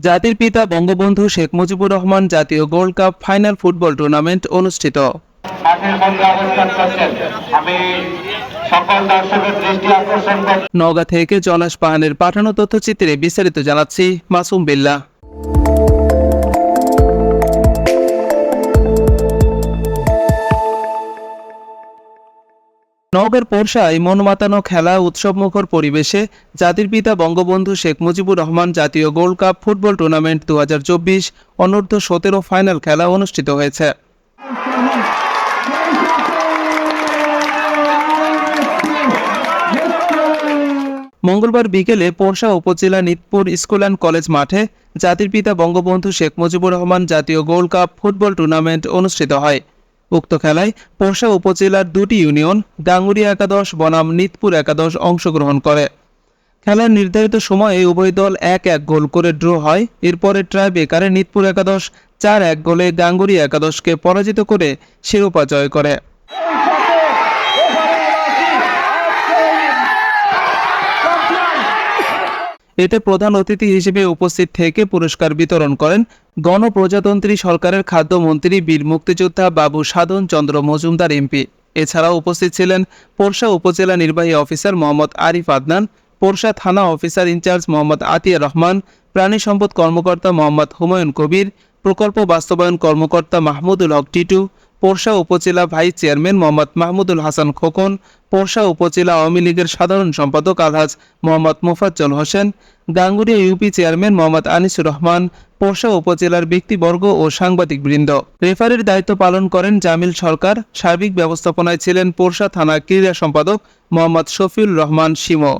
জাতির পিতা বঙ্গবন্ধু শেখ মুজিবুর রহমান জাতীয় gold cup final football tournament অনুষ্ঠিত। নওগাঁ থেকে জনাস পাহানের পাঠানো তথ্যচিত্রে বিস্তারিত জানাচ্ছি মাসুম বিল্লাহ। নওগাঁর পোরশায় মনমাতানো খেলা উৎসবমুখর পরিবেশে জাতির পিতা বঙ্গবন্ধু শেখ মুজিবুর রহমান জাতীয় গোল্ড কাপ ফুটবল টুর্নামেন্ট 2024 অনূর্ধ্ব 17 ফাইনাল খেলা অনুষ্ঠিত হয়েছে। মঙ্গলবার বিকেলে পোরশা উপজেলা নিতপুর স্কুল অ্যান্ড কলেজ মাঠে জাতির পিতা বঙ্গবন্ধু শেখ মুজিবুর রহমান জাতীয় গোল্ড কাপ ফুটবল টুর্নামেন্ট অনুষ্ঠিত হয়। উক্ত খেলায় পোরশা উপজেলার দুটি ইউনিয়ন ডাঙ্গুরিয়া একাদশ বনাম নিতপুর একাদশ অংশগ্রহণ করে। খেলার নির্ধারিত সময়ে উভয় দল 1-1 গোল করে ড্র হয়। এরপরে ট্রাই ব্রেকারে নিতপুর একাদশ 4-1 গোলে ডাঙ্গুরিয়া একাদশকে পরাজিত করে শিরোপা জয় করে। এতে প্রধান অতিথি হিসেবে উপস্থিত থেকে পুরস্কার বিতরণ করেন গণপ্রজাতন্ত্রী সরকারের খাদ্যমন্ত্রী বীর মুক্তিযোদ্ধা বাবু সাধন চন্দ্র মজুমদার এমপি। এছাড়াও উপস্থিত ছিলেন পোরশা উপজেলা নির্বাহী অফিসার মোহাম্মদ আরিফ আদনান, পোরশা থানা অফিসার ইনচার্জ মোহাম্মদ আতিয়া রহমান, প্রাণী সম্পদ কর্মকর্তা মোহাম্মদ হুমায়ুন কবির, প্রকল্প বাস্তবায়ন কর্মকর্তা মাহমুদুল হক টিটু, পোরশা উপজেলা ভাইস চেয়ারম্যান মোহাম্মদ মাহমুদুল হাসান খোকন, পোরশা উপজেলা আওয়ামী লীগের সাধারণ সম্পাদক আলহাজ মোহাম্মদ মোফাজ্জল হোসেন, গাঙ্গুরিয়া ইউপি চেয়ারম্যান মোহাম্মদ আনিসুর রহমান, পোরশা উপজেলার ব্যক্তিবর্গ ও সাংবাদিকবৃন্দ। রেফারির দায়িত্ব পালন করেন জামিল সরকার। সার্বিক ব্যবস্থাপনায় ছিলেন পোরশা থানা ক্রীড়া সম্পাদক মোহাম্মদ শফিউর রহমান শিমো।